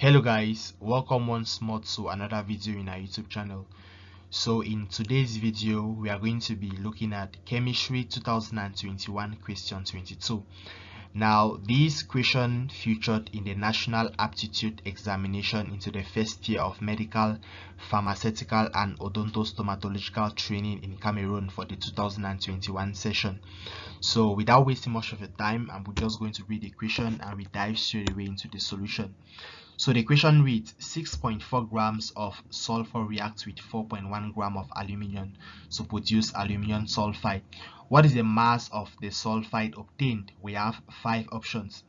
Hello guys, welcome once more to another video in our YouTube channel. So in today's video we are going to be looking at chemistry 2021 question 22. Now this question featured in the National Aptitude Examination into the first year of medical, pharmaceutical and odontostomatological training in Cameroon for the 2021 session. So without wasting much of your time, I'm just going to read the question and we dive straight away into the solution. So the question reads 6.4 grams of sulfur reacts with 4.1 gram of aluminium to produce aluminium sulfide. What is the mass of the sulfide obtained? We have 5 options.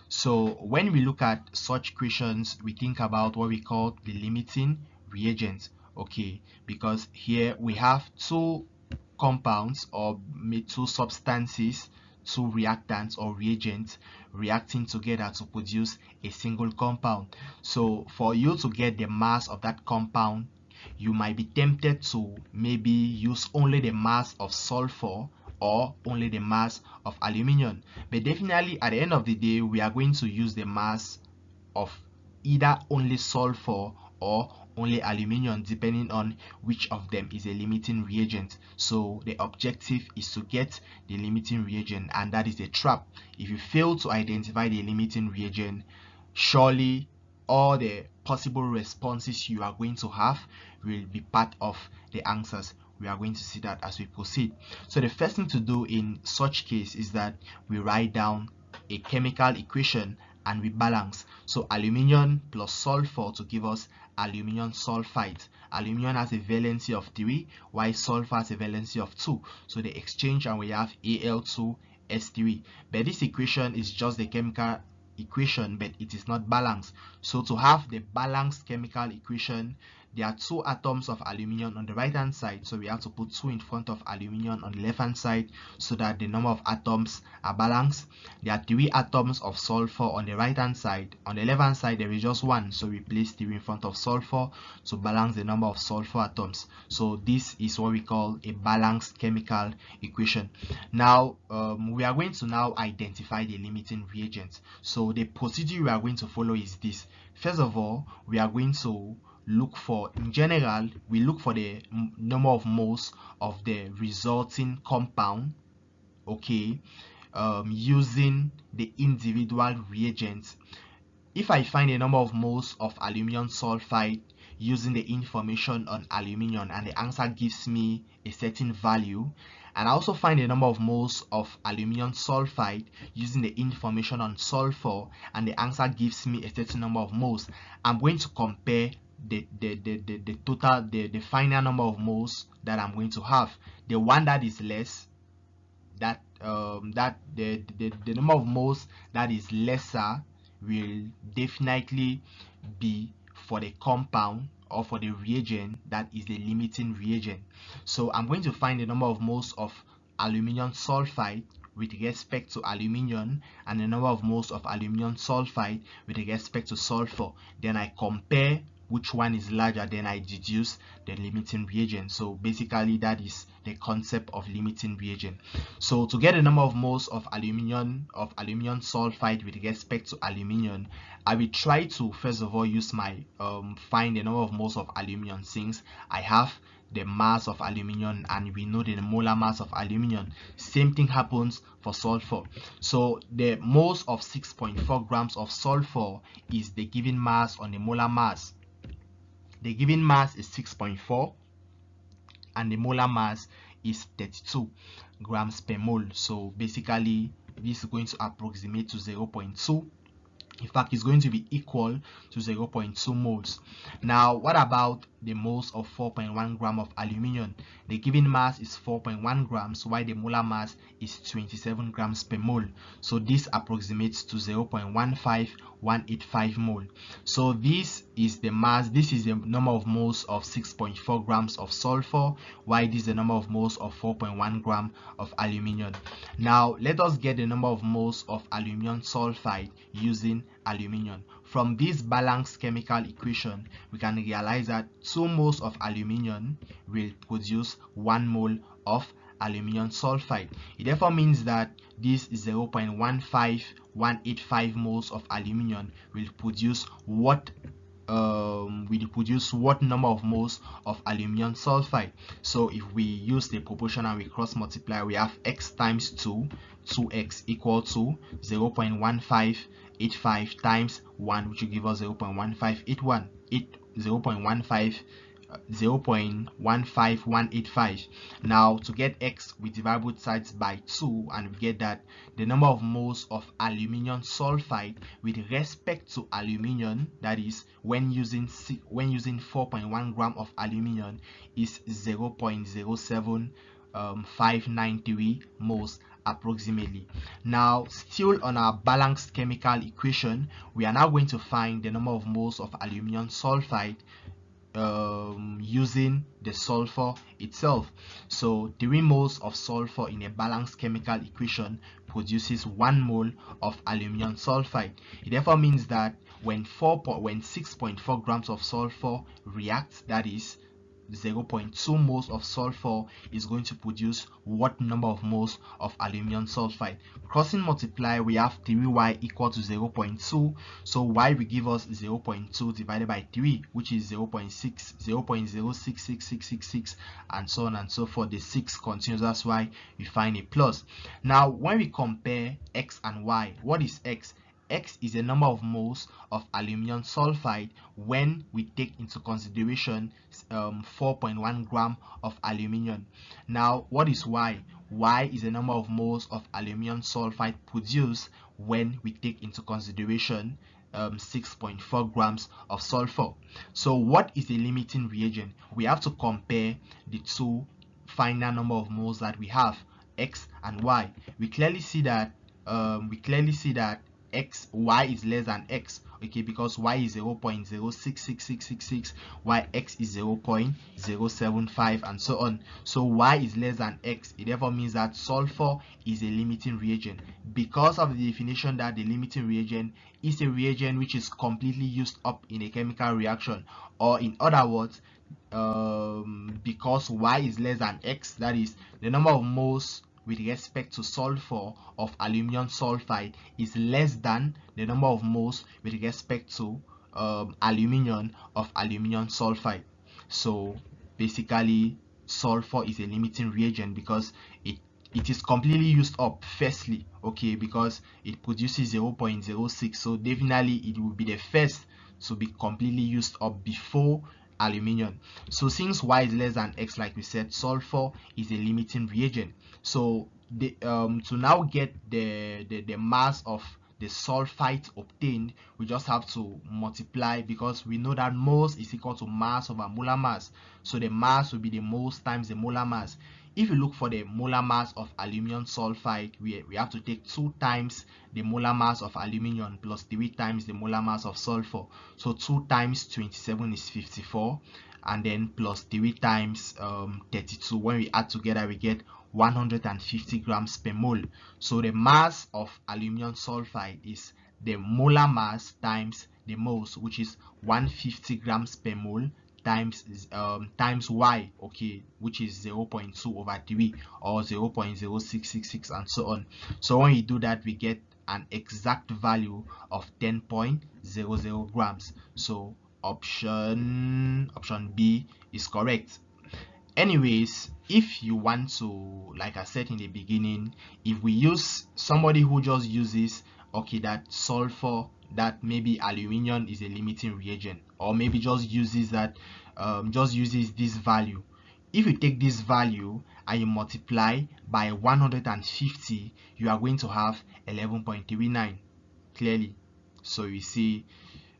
So when we look at such questions, we think about what we call the limiting reagent. Okay, because here we have two compounds or two substances, two reactants or reagents reacting together to produce a single compound. So for you to get the mass of that compound, you might be tempted to maybe use only the mass of sulfur or only the mass of aluminium, but definitely at the end of the day we are going to use the mass of either only sulfur or only aluminium, depending on which of them is a limiting reagent. So the objective is to get the limiting reagent, and that is a trap. If you fail to identify the limiting reagent, surely all the possible responses you are going to have will be part of the answers. We are going to see that as we proceed. So the first thing to do in such case is that we write down a chemical equation and we balance. So aluminium plus sulfur to give us aluminium sulfide. Aluminium has a valency of 3 while sulfur has a valency of 2. So they exchange and we have Al2S3. But this equation is just the chemical equation, but it is not balanced. So to have the balanced chemical equation, there are 2 atoms of aluminium on the right hand side, so we have to put 2 in front of aluminium on the left hand side so that the number of atoms are balanced. There are 3 atoms of sulfur on the right hand side. On the left hand side there is just 1, so we place 3 in front of sulfur to balance the number of sulfur atoms. So this is what we call a balanced chemical equation. Now we are going to now identify the limiting reagents. So the procedure we are going to follow is this. First of all, we are going to look for, in general, we look for the number of moles of the resulting compound, okay, using the individual reagents. If I find a number of moles of aluminium sulfide using the information on aluminium and the answer gives me a certain value, and I also find a number of moles of aluminium sulfide using the information on sulfur and the answer gives me a certain number of moles, I'm going to compare the total, the final number of moles that I'm going to have. The one that is less, the number of moles that is lesser will definitely be for the compound or for the reagent that is the limiting reagent. So I'm going to find the number of moles of aluminium sulfide with respect to aluminium and the number of moles of aluminium sulfide with respect to sulfur. Then I compare which one is larger, then I deduce the limiting reagent. So basically that is the concept of limiting reagent. So to get the number of moles of aluminium sulfide with respect to aluminium, I will try to first of all use my find the number of moles of aluminium, since I have the mass of aluminium and we know the molar mass of aluminium. Same thing happens for sulfur. So the moles of 6.4 grams of sulfur is the given mass on the molar mass. The given mass is 6.4 and the molar mass is 32 grams per mole. So basically this is going to approximate to 0.2. In fact, it's going to be equal to 0.2 moles. Now, what about the moles of 4.1 gram of aluminium? The given mass is 4.1 grams, while the molar mass is 27 grams per mole. So this approximates to 0.15185 mole. So this is the mass, this is the number of moles of 6.4 grams of sulfur, while this is the number of moles of 4.1 gram of aluminium. Now, let us get the number of moles of aluminium sulfide using aluminium. From this balanced chemical equation, we can realize that 2 moles of aluminium will produce 1 mole of aluminium sulfide. It therefore means that this 0.15185 moles of aluminium will produce what number of moles of aluminium sulfide. So if we use the proportion and we cross multiply, we have x times 2x equal to 0.1585 times 1, which will give us 0.15185. Now to get x, we divide both sides by 2 and we get that the number of moles of aluminium sulfide with respect to aluminium, that is when using 4.1 gram of aluminium, is 0.07593 moles approximately. Now still on our balanced chemical equation, we are now going to find the number of moles of aluminium sulfide using the sulfur itself. So 3 moles of sulfur in a balanced chemical equation produces 1 mole of aluminium sulfide. It therefore means that when 6.4 grams of sulfur reacts, that is 0.2 moles of sulfur is going to produce what number of moles of aluminium sulfide. Crossing multiply, we have 3y equal to 0.2, so y will give us 0.2 divided by 3, which is 0.066666, and so on and so forth. The 6 continues, that's why we find a plus. Now when we compare x and y, what is x? X is the number of moles of aluminium sulfide when we take into consideration 4.1 gram of aluminium. Now what is y? Y is the number of moles of aluminium sulfide produced when we take into consideration 6.4 grams of sulfur. So what is the limiting reagent? We have to compare the two final number of moles that we have, x and y. We clearly see that y is less than x, okay, because y is 0.066666, while x is 0.075, and so on. So y is less than x. It therefore means that sulfur is a limiting reagent, because of the definition that the limiting reagent is a reagent which is completely used up in a chemical reaction, or in other words, because y is less than x, that is the number of moles with respect to sulfur of aluminium sulfide is less than the number of moles with respect to aluminium of aluminium sulfide. So basically sulfur is a limiting reagent because it is completely used up firstly, okay, because it produces 0.06, so definitely it will be the first to be completely used up before aluminium. So since y is less than x, like we said, sulfur is a limiting reagent. So to now get the mass of the sulfite obtained, we just have to multiply, because we know that moles is equal to mass over molar mass. So the mass will be the moles times the molar mass. If you look for the molar mass of aluminium sulfide, we have to take 2 times the molar mass of aluminium plus 3 times the molar mass of sulfur. So 2 times 27 is 54, and then plus 3 times 32. When we add together, we get 150 grams per mole. So the mass of aluminium sulfide is the molar mass times the moles, which is 150 grams per mole times y, okay, which is 0.2 over 3 or 0.0666, and so on. So when you do that, we get an exact value of 10.00 grams. So option B is correct. Anyways, if you want to, like I said in the beginning, if we use somebody who just uses, okay, that sulfur, that maybe aluminium is a limiting reagent, or maybe just uses that this value. If you take this value and you multiply by 150, you are going to have 11.39 clearly. So you see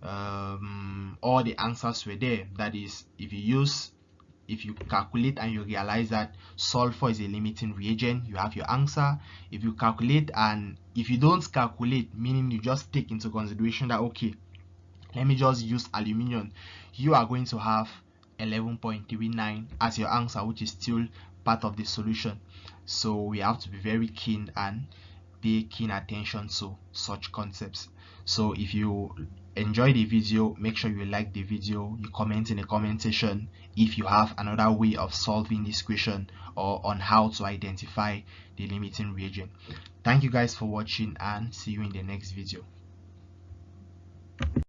all the answers were there. That is, if you calculate and you realize that sulfur is a limiting reagent, you have your answer. If you calculate, and if you don't calculate, meaning you just take into consideration that, okay, let me just use aluminium, you are going to have 11.39 as your answer, which is still part of the solution. So we have to be very keen and pay keen attention to such concepts. So if you enjoy the video, make sure you like the video, you comment in the comment section if you have another way of solving this question or on how to identify the limiting reagent. Thank you guys for watching, and see you in the next video.